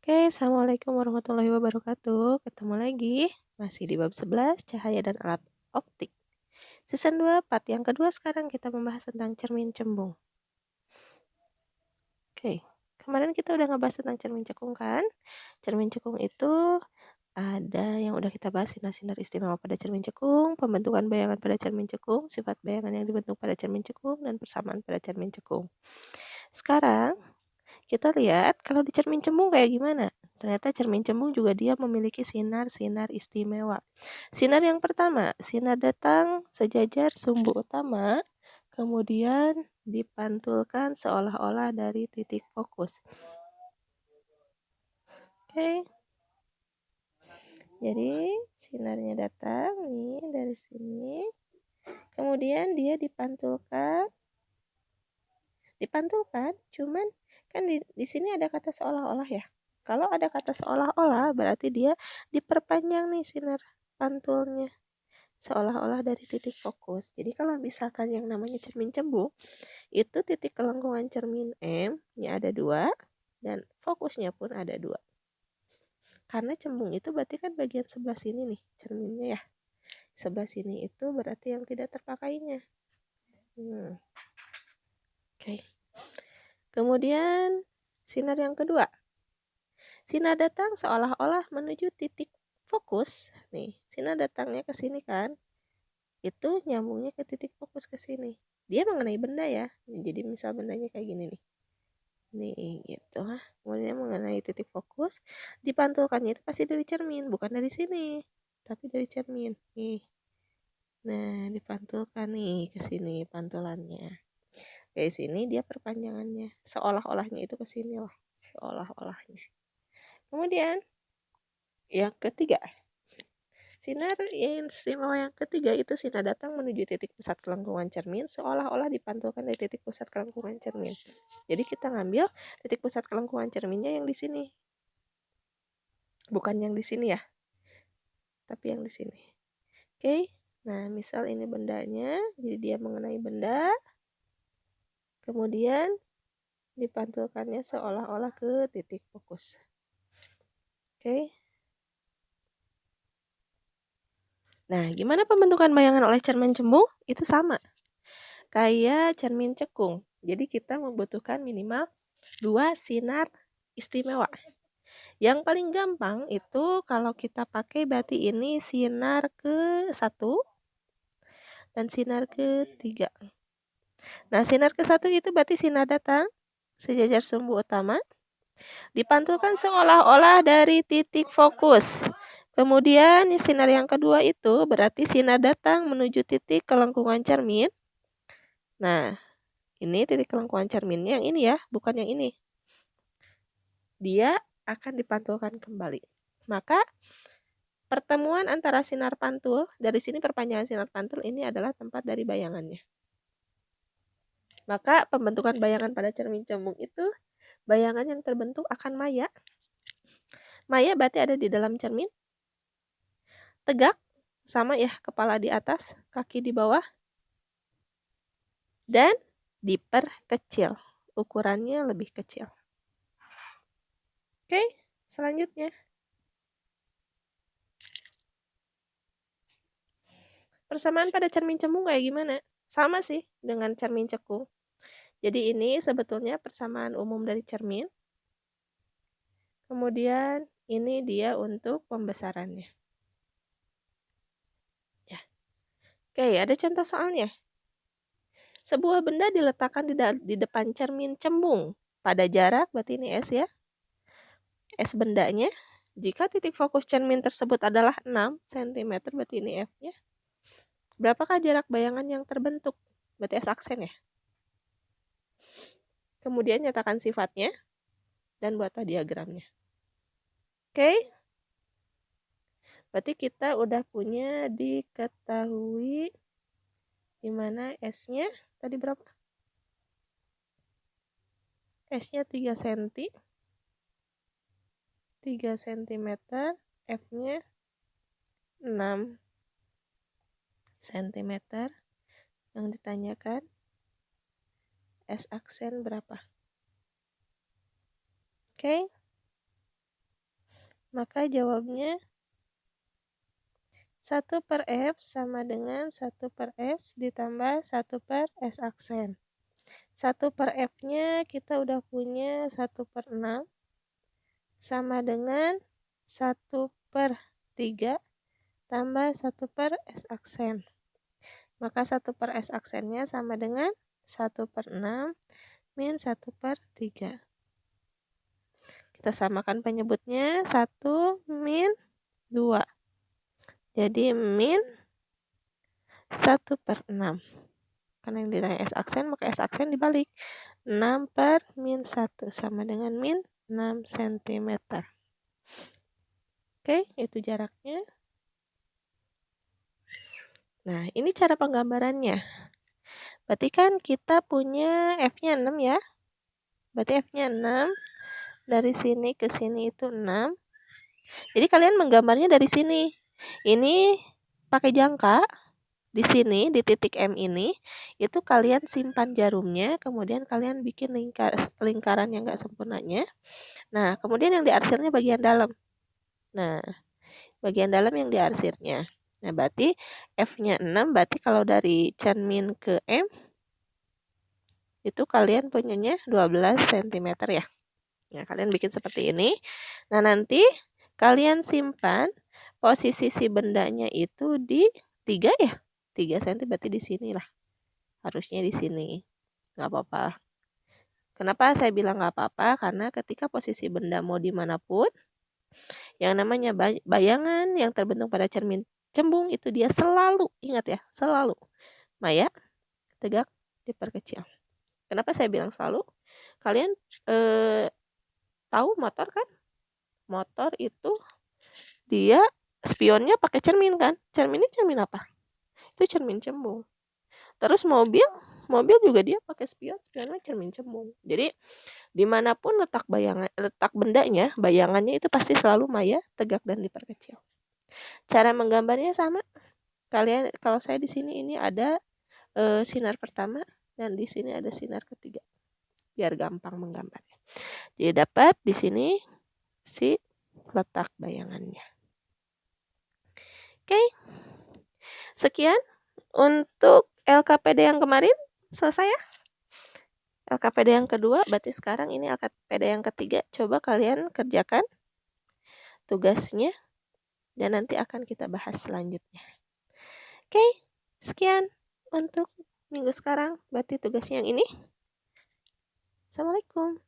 Oke, Assalamualaikum warahmatullahi wabarakatuh. Ketemu lagi, masih di bab 11, cahaya dan alat optik. Season 2, part yang kedua sekarang kita membahas tentang cermin cembung. Oke, kemarin kita udah ngebahas tentang cermin cekung kan? Cermin cekung itu ada yang udah kita bahas sinar-sinar istimewa pada cermin cekung, pembentukan bayangan pada cermin cekung, sifat bayangan yang dibentuk pada cermin cekung, dan persamaan pada cermin cekung. Sekarang kita lihat kalau di cermin cembung kayak gimana. Ternyata cermin cembung juga dia memiliki sinar-sinar istimewa. Sinar yang pertama, sinar datang sejajar sumbu utama, kemudian dipantulkan seolah-olah dari titik fokus. Oke. Jadi sinarnya datang nih dari sini. Kemudian dia dipantulkan, cuman kan di sini ada kata seolah-olah ya. Kalau ada kata seolah-olah berarti dia diperpanjang nih sinar pantulnya seolah-olah dari titik fokus. Jadi kalau misalkan yang namanya cermin cembung itu titik kelengkungan cermin M nya ada 2 dan fokusnya pun ada 2. Karena cembung itu berarti kan bagian sebelah sini nih cerminnya ya. Sebelah sini itu berarti yang tidak terpakainya. Oke. Kemudian sinar yang kedua. Sinar datang seolah-olah menuju titik fokus. Nih, sinar datangnya ke sini kan. Itu nyambungnya ke titik fokus ke sini. Dia mengenai benda ya. Jadi misal bendanya kayak gini nih. Nih gitu. Kemudian mengenai titik fokus. Dipantulkannya itu pasti dari cermin. Bukan dari sini. Tapi dari cermin. Nih. Nah, dipantulkan nih ke sini pantulannya. Dari sini dia perpanjangannya. Seolah-olahnya itu ke sini lah. Seolah-olahnya. Kemudian yang ketiga, sinar yang istimewa yang ketiga itu sinar datang menuju titik pusat kelengkungan cermin seolah-olah dipantulkan dari titik pusat kelengkungan cermin. Jadi kita ngambil titik pusat kelengkungan cerminnya yang di sini. Bukan yang di sini ya. Tapi yang di sini. Oke. Nah, misal ini bendanya, jadi dia mengenai benda. Kemudian dipantulkannya seolah-olah ke titik fokus. Oke. Nah, gimana pembentukan bayangan oleh cermin cembung? Itu sama. Kayak cermin cekung. Jadi kita membutuhkan minimal 2 sinar istimewa. Yang paling gampang itu kalau kita pakai berarti ini sinar ke-1 dan sinar ke-3. Nah, sinar ke-1 itu berarti sinar datang sejajar sumbu utama. Dipantulkan seolah-olah dari titik fokus. Kemudian sinar yang kedua itu berarti sinar datang menuju titik kelengkungan cermin. Nah, ini titik kelengkungan cerminnya yang ini ya, bukan yang ini. Dia akan dipantulkan kembali. Maka pertemuan antara sinar pantul, dari sini perpanjangan sinar pantul ini adalah tempat dari bayangannya. Maka pembentukan bayangan pada cermin cembung itu, bayangan yang terbentuk akan maya. Maya berarti ada di dalam cermin. Tegak, sama ya, kepala di atas, kaki di bawah. Dan diperkecil, ukurannya lebih kecil. Oke, selanjutnya. Persamaan pada cermin cembung kayak gimana? Sama sih dengan cermin cekung. Jadi ini sebetulnya persamaan umum dari cermin. Kemudian ini dia untuk pembesarannya. Ya. Oke, ada contoh soalnya. Sebuah benda diletakkan di depan cermin cembung pada jarak, berarti ini S ya. S bendanya. Jika titik fokus cermin tersebut adalah 6 cm, berarti ini F-nya. Berapakah jarak bayangan yang terbentuk? Berarti S aksen ya. Kemudian nyatakan sifatnya dan buatlah diagramnya. Oke. Berarti kita udah punya diketahui di mana S-nya tadi berapa? S-nya 3 cm. 3 cm, F-nya 6 cm. Yang ditanyakan S aksen berapa? Oke. Maka jawabnya 1/F sama dengan 1/S ditambah 1/S aksen. 1/F-nya kita udah punya 1/6 sama dengan 1/3 tambah 1/S aksen. Maka 1/S aksennya sama dengan 1/6 min 1/3. Kita samakan penyebutnya 1 min 2. Jadi min 1/6. Karena yang ditanya S aksen, maka S aksen dibalik. 6 per min 1 sama dengan min 6 cm. Oke, itu jaraknya. Nah, ini cara penggambarannya. Berarti kan kita punya F-nya 6 ya. Berarti F-nya 6. Dari sini ke sini itu 6. Jadi kalian menggambarnya dari sini. Ini pakai jangka. Di sini, di titik M ini, itu kalian simpan jarumnya, kemudian kalian bikin lingkaran yang enggak sempurnanya. Nah, kemudian yang diarsirnya bagian dalam. Nah, bagian dalam yang diarsirnya. Nah, berarti F-nya 6, berarti kalau dari cermin ke M, itu kalian punyanya 12 cm ya. Nah, kalian bikin seperti ini. Nah, nanti kalian simpan posisi si bendanya itu di 3 ya. 3 cm berarti di sini lah. Harusnya di sini. Nggak apa-apa. Kenapa saya bilang nggak apa-apa? Karena ketika posisi benda mau dimanapun, yang namanya bayangan yang terbentuk pada cermin cembung itu dia selalu, ingat ya, selalu maya, tegak, diperkecil. Kenapa saya bilang selalu? Kalian tahu motor kan? Motor itu dia spionnya pakai cermin kan? Cerminnya cermin apa? Itu cermin cembung. Terus mobil juga dia pakai spionnya cermin cembung. Jadi dimanapun letak bendanya, bayangannya itu pasti selalu maya, tegak dan diperkecil. Cara menggambarnya sama. Kalian kalau saya di sini ini ada sinar pertama dan di sini ada sinar ketiga. Biar gampang menggambarnya. Jadi dapat di sini si letak bayangannya. Oke. Sekian untuk LKPD yang kemarin selesai ya. LKPD yang kedua, berarti sekarang ini LKPD yang ketiga. Coba kalian kerjakan tugasnya dan nanti akan kita bahas selanjutnya. Oke, sekian untuk minggu sekarang. Berarti tugasnya yang ini. Assalamualaikum.